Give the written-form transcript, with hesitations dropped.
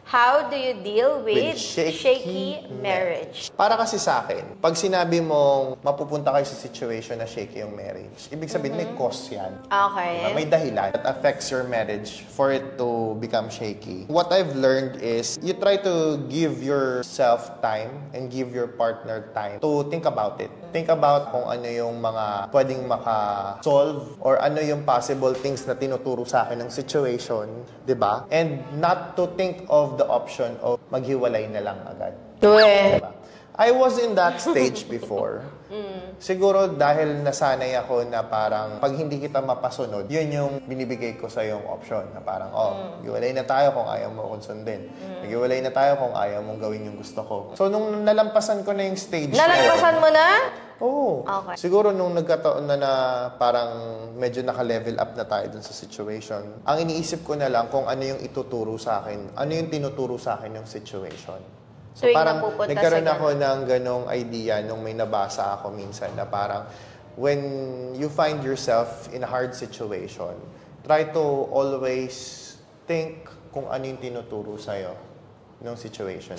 How do you deal with shaky marriage? Para kasi sa akin, pag sinabi mong mapupunta kayo sa situation na shaky yung marriage, ibig sabihin may cause yan. Okay. Diba? May dahilan that affects your marriage for it to become shaky. What I've learned is you try to give yourself time and give your partner time to think about it. Think about kung ano yung mga pwedeng maka-solve or ano yung possible things na tinuturo sa akin ng situation, di ba? And not to think of the option of maghiwalay na lang agad. Diba? I was in that stage before. Siguro dahil nasanay ako na parang pag hindi kita mapasunod, yun yung binibigay ko sa yung option na parang, hiwalay na tayo kung ayaw mo akong sundin. Hiwalay na tayo kung ayaw mong gawin yung gusto ko. So, nung nalampasan ko na yung stage Nalampasan mo na? Oo. Okay. Siguro nung nagkataon na parang medyo naka-level up na tayo dun sa situation, ang iniisip ko na lang kung ano yung ituturo sa akin, ano yung tinuturo sa akin yung situation. So parang nagkaroon ako ng ganong idea nung may nabasa ako minsan na parang when you find yourself in a hard situation, try to always think kung ano yung tinuturo sa'yo ng situation.